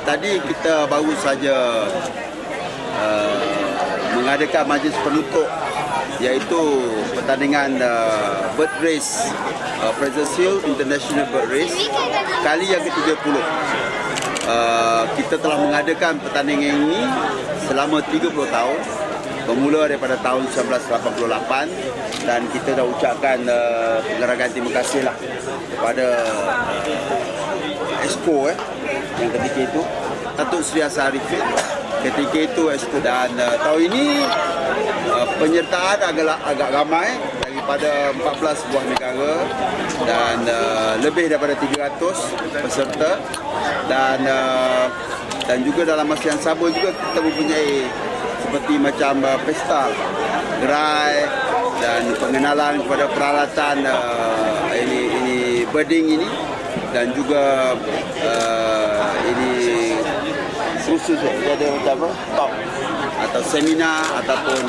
Tadi kita baru saja mengadakan majlis penutup iaitu pertandingan bird race, Fraser Hill International Bird Race kali yang ke-30. Kita telah mengadakan pertandingan ini selama 30 tahun, bermula daripada tahun 1988, dan kita dah ucapkan penghargaan terima kasih lah kepada Exco yang ketika itu, Datuk Seri Hassan Arifin ketika itu Exco, dan tahun ini penyertaan agak ramai daripada 14 buah negara dan lebih daripada 300 peserta, dan juga dalam masa yang sama juga kita mempunyai seperti macam pesta gerai dan pengenalan kepada peralatan ini birding ini, dan juga ini khusus ada macam apa, talk atau seminar ataupun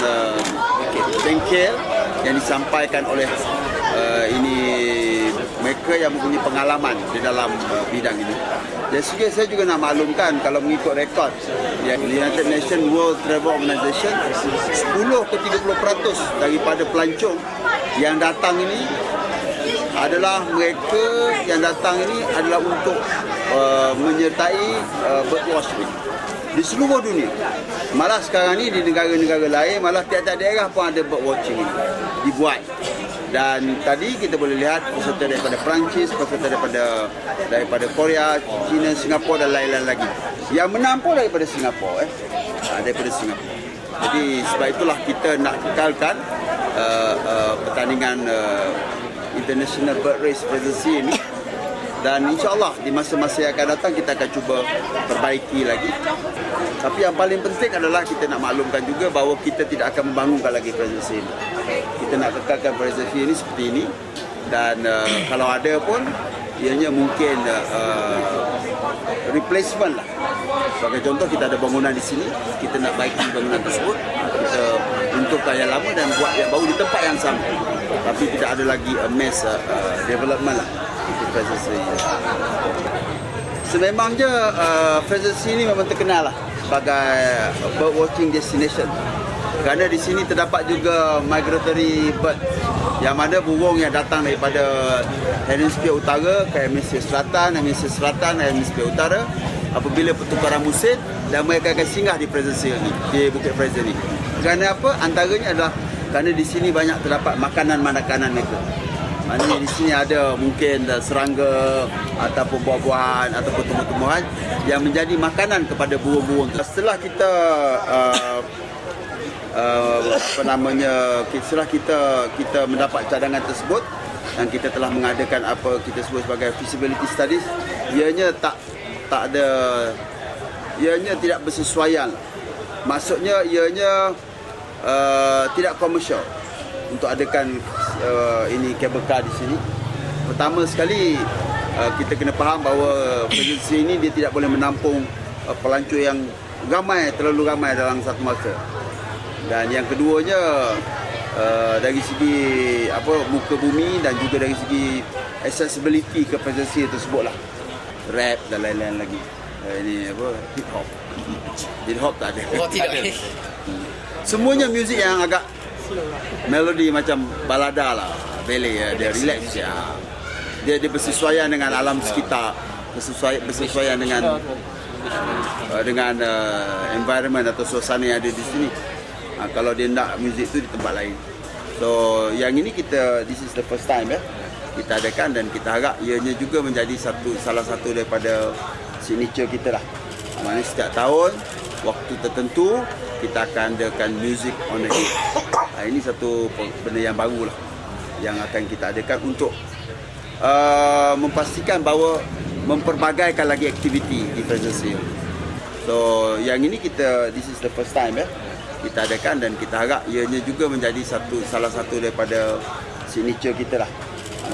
bengkel yang disampaikan oleh ini mereka yang mempunyai pengalaman di dalam bidang ini. Dari segi saya juga nak maklumkan, kalau mengikut rekod yang United Nations World Travel Organization, 10 ke 30% daripada pelancong yang datang ini adalah mereka yang datang ini adalah untuk menyertai birdwatching di seluruh dunia. Malah sekarang ni di negara-negara lain, malah tiap-tiap daerah pun ada birdwatching ini dibuat. Dan tadi kita boleh lihat peserta daripada Perancis, peserta daripada Korea, China, Singapura dan lain-lain lagi. Yang menang pun daripada Singapura, daripada Singapura. Jadi sebab itulah kita nak kekalkan pertandingan International Bird Race Fraser ini, dan insya-Allah di masa-masa yang akan datang kita akan cuba perbaiki lagi. Tapi yang paling penting adalah kita nak maklumkan juga bahawa kita tidak akan membangunkan lagi Fraser ini. Kita nak kekalkan Fraser ini seperti ini, dan kalau ada pun ianya mungkin replacement lah. Sebagai contoh, kita ada bangunan di sini, kita nak baiki bangunan tersebut, kita untukkan yang lama dan buat yang baru di tempat yang sama. Tapi tidak ada lagi mass development lah untuk Fraser ini. Sememangnya Fraser ini memang terkenal lah sebagai bird watching destination, kerana di sini terdapat juga migratory bird, yang mana burung yang datang daripada hemisfer utara ke hemisfer selatan, hemisfer utara apabila pertukaran musim, dan mereka akan singgah di Fraser ni, di Bukit Fraser ni. Kerana apa? Antaranya adalah kerana di sini banyak terdapat makanan-makanan mereka. Maknanya di sini ada mungkin serangga ataupun buah-buahan ataupun tumbuh-tumbuhan yang menjadi makanan kepada burung-burung. Setelah kita setelah kita mendapat cadangan tersebut dan kita telah mengadakan apa kita sebut sebagai feasibility studies, ianya ianya tidak bersesuaian. Maksudnya ianya tidak komersial untuk adakan ini cable car di sini. Pertama sekali kita kena faham bahawa Fraser ini dia tidak boleh menampung pelancong yang terlalu ramai dalam satu masa. Dan yang keduanya dari segi muka bumi dan juga dari segi accessibility ke Fraser tersebutlah. Rap dan lain-lain lagi. Ini hip hop tak ada. Oh, tidak ada. Semuanya muzik yang agak melodi macam balada lah, ballet ya, dia relax ya. Dia bersesuaian dengan alam sekitar, bersesuaian dengan environment atau suasana yang ada di sini. Kalau dia nak muzik tu di tempat lain. So yang ini this is the first time kita adakan, dan kita harap ianya juga menjadi salah satu daripada signature kita lah. Maksudnya setiap tahun waktu tertentu kita akan adakan music on the hill. Ini satu benda yang baru lah yang akan kita adakan untuk memastikan bahawa memperbagaikan lagi aktiviti di Fraser Hill. So yang ini this is the first time kita adakan, dan kita harap ianya juga menjadi salah satu daripada signature kita lah.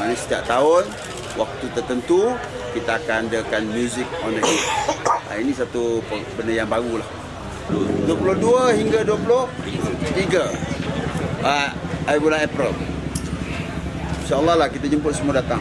Maksudnya setiap tahun waktu tertentu kita akan adakan music on the hill. Ini satu benda yang baru lah. 22 hingga 23 bulan April. InsyaAllah lah kita jemput semua datang.